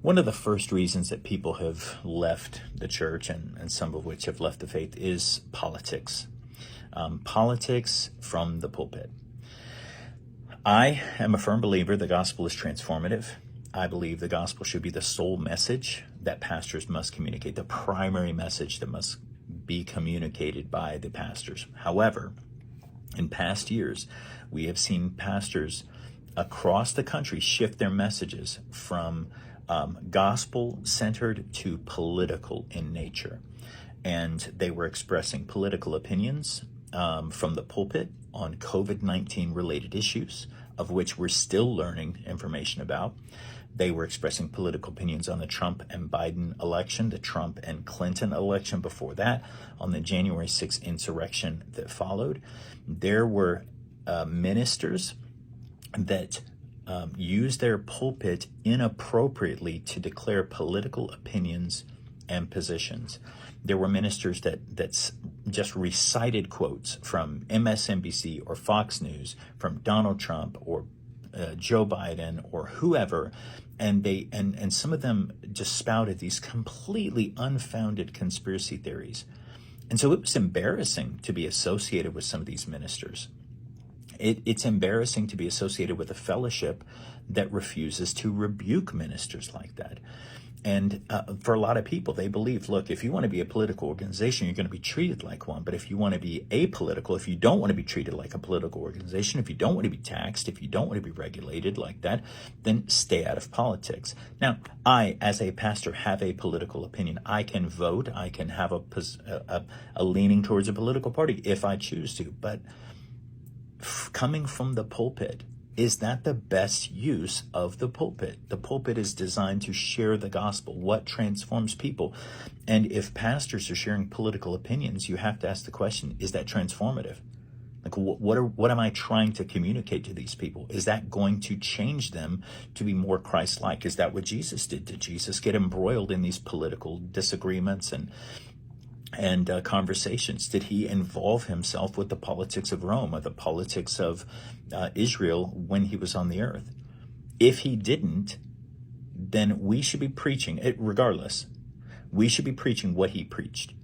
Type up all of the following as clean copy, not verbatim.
One of the first reasons that people have left the church, and some of which have left the faith, is politics. Politics from the pulpit. I am a firm believer the gospel is transformative. I believe the gospel should be the sole message that pastors must communicate, the primary message that must be communicated by the pastors. However, in past years, we have seen pastors across the country shift their messages from gospel-centered to political in nature. And they were expressing political opinions from the pulpit on COVID-19 related issues, of which we're still learning information about. They were expressing political opinions on the Trump and Biden election, the Trump and Clinton election before that, on the January 6th insurrection that followed. There were ministers that used their pulpit inappropriately to declare political opinions and positions. There were ministers that just recited quotes from MSNBC or Fox News, from Donald Trump or Joe Biden or whoever, and some of them just spouted these completely unfounded conspiracy theories. And so it was embarrassing to be associated with some of these ministers. It's embarrassing to be associated with a fellowship that refuses to rebuke ministers like that. And for a lot of people, they believe, look, if you want to be a political organization, you're going to be treated like one. But if you want to be apolitical, if you don't want to be treated like a political organization, if you don't want to be taxed, if you don't want to be regulated like that, then stay out of politics. Now, I, as a pastor, have a political opinion. I can vote. I can have a leaning towards a political party if I choose to. But coming from the pulpit, is that the best use of the pulpit? The pulpit is designed to share the gospel, what transforms people. And if pastors are sharing political opinions, you have to ask the question, is that transformative? Like, what am I trying to communicate to these people? Is that going to change them to be more Christ-like? Is that what Jesus did? Did Jesus get embroiled in these political disagreements and conversations? Did he involve himself with the politics of Rome or the politics of Israel when he was on the earth? If he didn't, then we should be preaching it regardless. We should be preaching what he preached.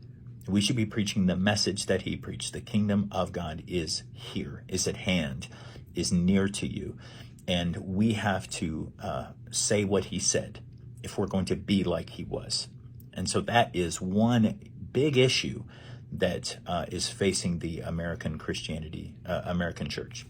We should be preaching the message that he preached. The kingdom of God is here, is at hand, is near to you. And we have to say what he said if we're going to be like he was. And so that is one big issue that is facing the American Christianity, American church.